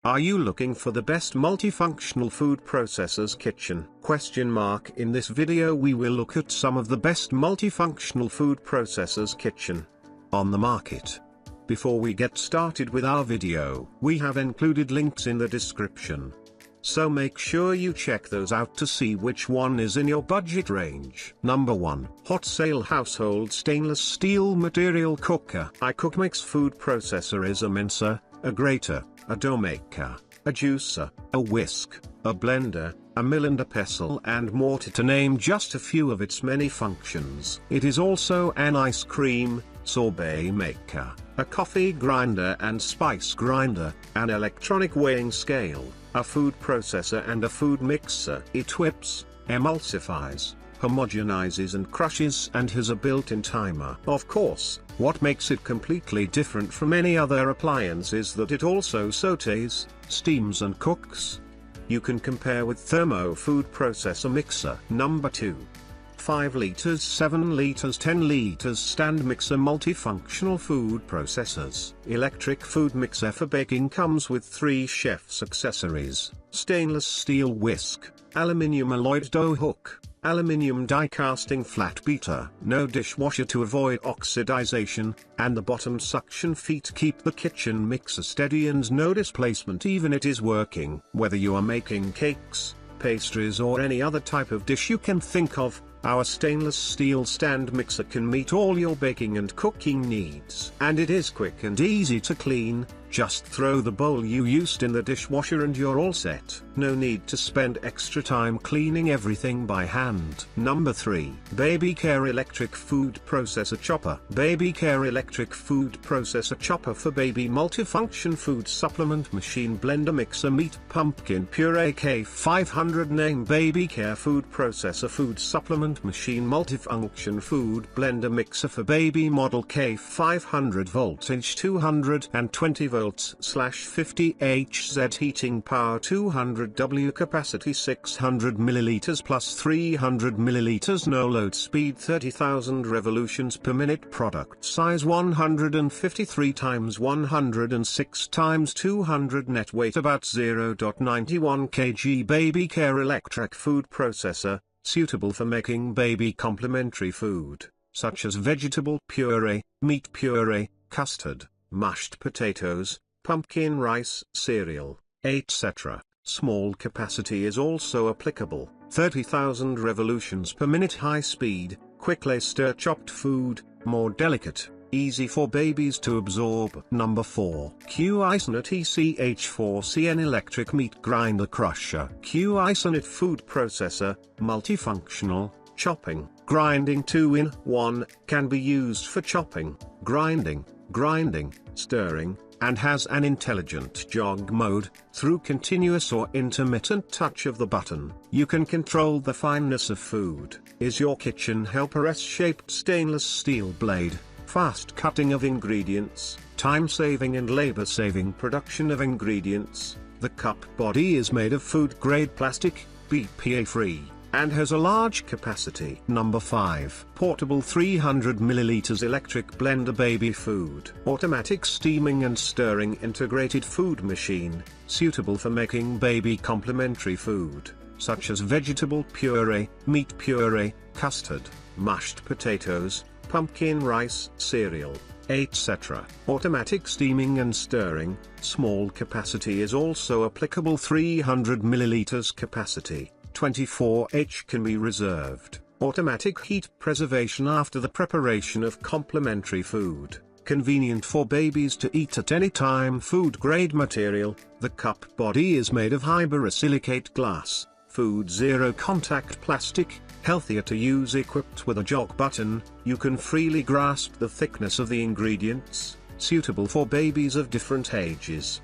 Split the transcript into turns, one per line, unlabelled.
Are you looking for the best multifunctional food processors kitchen? In this video we will look at some of the best multifunctional food processors kitchen on the market. Before we get started with our video, we have included links in the description. So make sure you check those out to see which one is in your budget range. Number 1. Hot Sale Household Stainless Steel Material Cooker. iCookMix Food Processor is a mincer, a grater, a dough maker, a juicer, a whisk, a blender, a mill and a pestle and mortar, to name just a few of its many functions. It is also an ice cream, sorbet maker, a coffee grinder and spice grinder, an electronic weighing scale, a food processor and a food mixer. It whips, emulsifies, homogenizes and crushes, and has a built-in timer. Of course, what makes it completely different from any other appliance is that it also sautés, steams and cooks. You can compare with Thermo Food Processor Mixer. Number 2. 5 liters, 7 liters, 10 liters stand mixer multifunctional food processors. Electric food mixer for baking comes with 3 chef's accessories: stainless steel whisk, aluminium alloyed dough hook, aluminium die casting flat beater, no dishwasher to avoid oxidization, and the bottom suction feet keep the kitchen mixer steady and no displacement even it is working. Whether you are making cakes, pastries or any other type of dish you can think of, our stainless steel stand mixer can meet all your baking and cooking needs. And it is quick and easy to clean. Just throw the bowl you used in the dishwasher and you're all set. No need to spend extra time cleaning everything by hand. Number 3. Babycare Electric Food Processor Chopper. Babycare Electric Food Processor Chopper for baby multifunction food supplement machine blender mixer meat pumpkin puree K500. Name Babycare Food Processor Food Supplement Machine Multifunction Food Blender Mixer for baby model K500 voltage 220 volts/50 Hz heating power 200 W capacity 600 milliliters plus 300 milliliters no load speed 30,000 revolutions per minute product size 153 x 106 x 200 net weight about 0.91 kg. Babycare Electric Food Processor, suitable for making baby complementary food, such as vegetable puree, meat puree, custard, mashed potatoes, pumpkin rice, cereal, etc. Small capacity is also applicable, 30,000 revolutions per minute high speed, quickly stir chopped food, more delicate, easy for babies to absorb. Number 4. Cuisinart ECH4CN Electric Meat Grinder Crusher. Cuisinart Food Processor, multifunctional, chopping, grinding 2-in-1, can be used for chopping, grinding, stirring, and has an intelligent jog mode. Through continuous or intermittent touch of the button, you can control the fineness of food. Is your kitchen helper S-shaped stainless steel blade, fast cutting of ingredients, time-saving and labor-saving production of ingredients. The cup body is made of food-grade plastic, BPA-free, and has a large capacity. Number 5. Portable 300 ml electric blender baby food. Automatic steaming and stirring integrated food machine, suitable for making baby complementary food, such as vegetable puree, meat puree, custard, mashed potatoes, pumpkin rice, cereal, etc. Automatic steaming and stirring, small capacity is also applicable. 300 ml capacity. 24H can be reserved. Automatic heat preservation after the preparation of complementary food, convenient for babies to eat at any time. Food grade material, the cup body is made of high borosilicate glass, food zero contact plastic, healthier to use. Equipped with a jog button, you can freely grasp the thickness of the ingredients, suitable for babies of different ages.